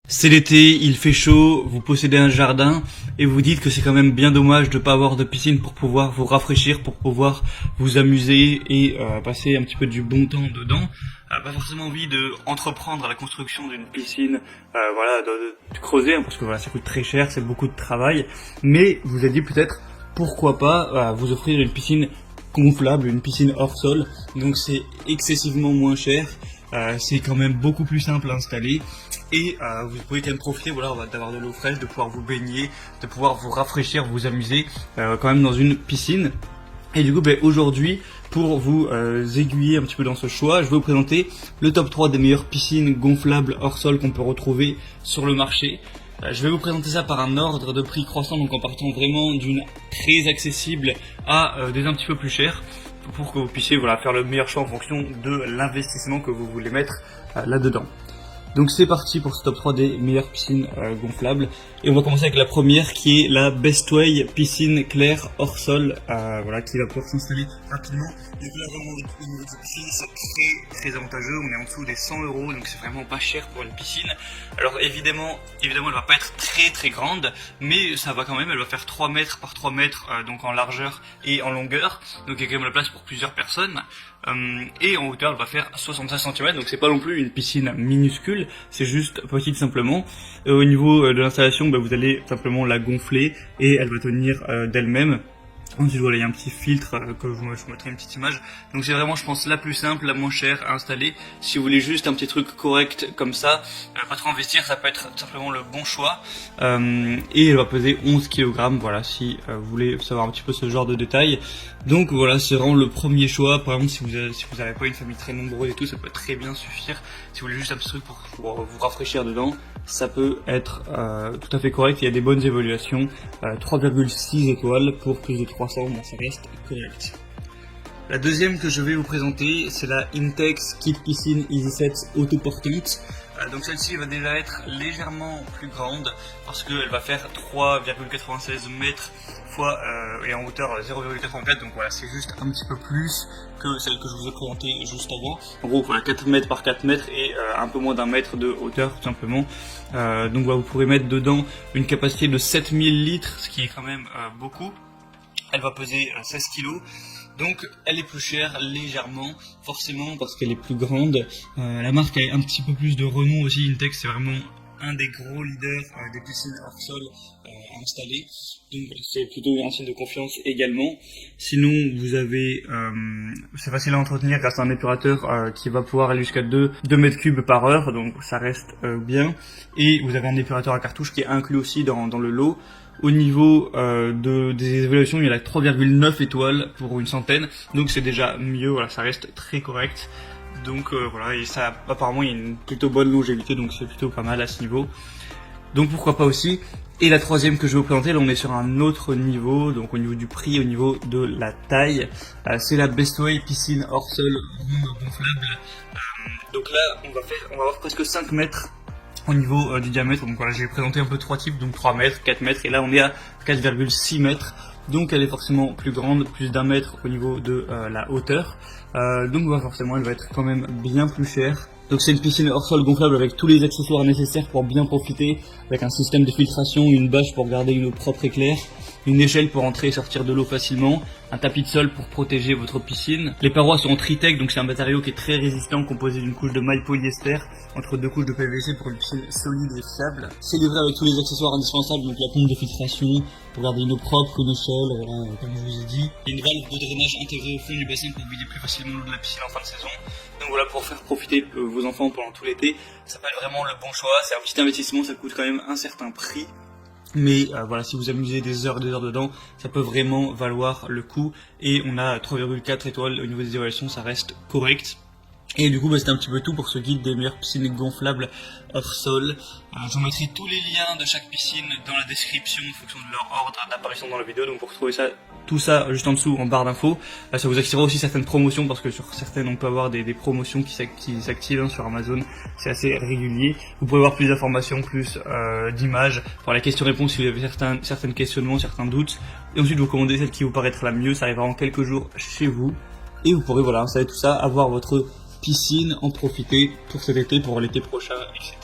C'est l'été, il fait chaud, vous possédez un jardin et vous dites que c'est quand même bien dommage de pas avoir de piscine pour pouvoir vous rafraîchir, pour pouvoir vous amuser et passer un petit peu du bon temps dedans. Pas forcément envie de entreprendre la construction d'une piscine, de creuser, hein, parce que voilà, ça coûte très cher, c'est beaucoup de travail. Mais vous avez dit peut-être pourquoi pas vous offrir une piscine gonflable, une piscine hors sol. Donc c'est excessivement moins cher. C'est quand même beaucoup plus simple à installer et vous pouvez quand même profiter d'avoir de l'eau fraîche, de pouvoir vous baigner, de pouvoir vous rafraîchir, vous amuser quand même dans une piscine. Et du coup aujourd'hui, pour vous aiguiller un petit peu dans ce choix, je vais vous présenter le top 3 des meilleures piscines gonflables hors sol qu'on peut retrouver sur le marché. Je vais vous présenter ça par un ordre de prix croissant, donc en partant vraiment d'une très accessible à des un petit peu plus chères, pour que vous puissiez faire le meilleur choix en fonction de l'investissement que vous voulez mettre là-dedans. Donc c'est parti pour ce top 3 des meilleures piscines gonflables. Et on va commencer avec la première qui est la Bestway piscine claire hors sol, qui va pouvoir s'installer rapidement. Donc là vraiment au niveau de piscine c'est très avantageux, on est en dessous des 100 €, donc c'est vraiment pas cher pour une piscine. Alors évidemment elle va pas être très grande, mais ça va quand même, elle va faire 3 mètres par 3 mètres donc en largeur et en longueur, donc il y a quand même la place pour plusieurs personnes. Et en hauteur elle va faire 65 cm, donc c'est pas non plus une piscine minuscule, c'est juste petite simplement. Au niveau de l'installation, vous allez simplement la gonfler et elle va tenir d'elle-même. Ensuite il y a un petit filtre que je vous mettrai une petite image. Donc c'est vraiment, je pense, la plus simple, la moins chère à installer. Si vous voulez juste un petit truc correct comme ça, pas trop investir, ça peut être simplement le bon choix. Et elle va peser 11 kg, si vous voulez savoir un petit peu ce genre de détails. Donc voilà, c'est vraiment le premier choix. Par exemple, si vous n'avez pas une famille très nombreuse et tout, ça peut très bien suffire. Si vous voulez juste un petit truc pour vous rafraîchir dedans, ça peut être tout à fait correct. Il y a des bonnes évaluations, 3,6 étoiles pour plus de 300, ça reste correct. La deuxième que je vais vous présenter, c'est la Intex Kit Piscine EasySet autoportante. Donc celle-ci va déjà être légèrement plus grande parce qu'elle va faire 3,96 mètres et en hauteur 0,84, donc voilà, c'est juste un petit peu plus que celle que je vous ai présentée juste avant. En gros 4 mètres par 4 mètres et un peu moins d'un mètre de hauteur tout simplement. Donc vous pourrez mettre dedans une capacité de 7000 litres, ce qui est quand même beaucoup. Elle va peser 16 kg. Donc elle est plus chère légèrement, forcément parce qu'elle est plus grande. La marque a un petit peu plus de renom aussi. Intex, c'est vraiment un des gros leaders des piscines hors sol installées. Donc c'est plutôt un signe de confiance également. Sinon vous avez, c'est facile à entretenir grâce à un épurateur qui va pouvoir aller jusqu'à 2 mètres cubes par heure, donc ça reste bien. Et vous avez un épurateur à cartouche qui est inclus aussi dans le lot. Au niveau des évaluations, il y a 3,9 étoiles pour une centaine, donc c'est déjà mieux, ça reste très correct. Donc et ça apparemment il y a une plutôt bonne longévité, donc c'est plutôt pas mal à ce niveau. Donc pourquoi pas aussi. Et la troisième que je vais vous présenter, là on est sur un autre niveau, donc au niveau du prix, au niveau de la taille, c'est la Bestway piscine hors sol gonflable. Donc là on va avoir presque 5 mètres au niveau du diamètre. Donc j'ai présenté un peu 3 types, donc 3 mètres, 4 mètres, et là on est à 4,6 mètres. Donc elle est forcément plus grande, plus d'1 mètre au niveau de la hauteur. Donc forcément elle va être quand même bien plus chère. Donc c'est une piscine hors sol gonflable avec tous les accessoires nécessaires pour bien profiter, avec un système de filtration, une bâche pour garder une eau propre et claire, une échelle pour entrer et sortir de l'eau facilement, un tapis de sol pour protéger votre piscine. Les parois sont en Tritec, donc c'est un matériau qui est très résistant, composé d'une couche de maille polyester entre 2 couches de PVC pour une piscine solide et fiable. C'est livré avec tous les accessoires indispensables, donc la pompe de filtration pour garder une eau propre, une échelle, comme je vous ai dit. Il y a une valve de drainage intégrée au fond du bassin pour vider plus facilement l'eau de la piscine en fin de saison. Donc voilà, pour faire profiter vos enfants pendant tout l'été, ça peut être vraiment le bon choix. C'est un petit investissement, ça coûte quand même un certain prix. Mais si vous amusez des heures dedans, ça peut vraiment valoir le coup. Et on a 3,4 étoiles au niveau des évaluations, ça reste correct. Et du coup c'était un petit peu tout pour ce guide des meilleures piscines gonflables hors sol. Je vous mettrai tous les liens de chaque piscine dans la description en fonction de leur ordre d'apparition dans la vidéo. Donc pour retrouver tout ça juste en dessous en barre d'infos. Ça vous activera aussi certaines promotions, parce que sur certaines on peut avoir des promotions qui s'activent sur Amazon. C'est assez régulier. Vous pouvez avoir plus d'informations, plus d'images, pour la question-réponse si vous avez certains questionnements, certains doutes. Et ensuite vous commandez celle qui vous paraîtra la mieux, ça arrivera en quelques jours chez vous. Et vous pourrez installer tout ça, avoir votre piscine, en profiter pour cet été, pour l'été prochain, etc.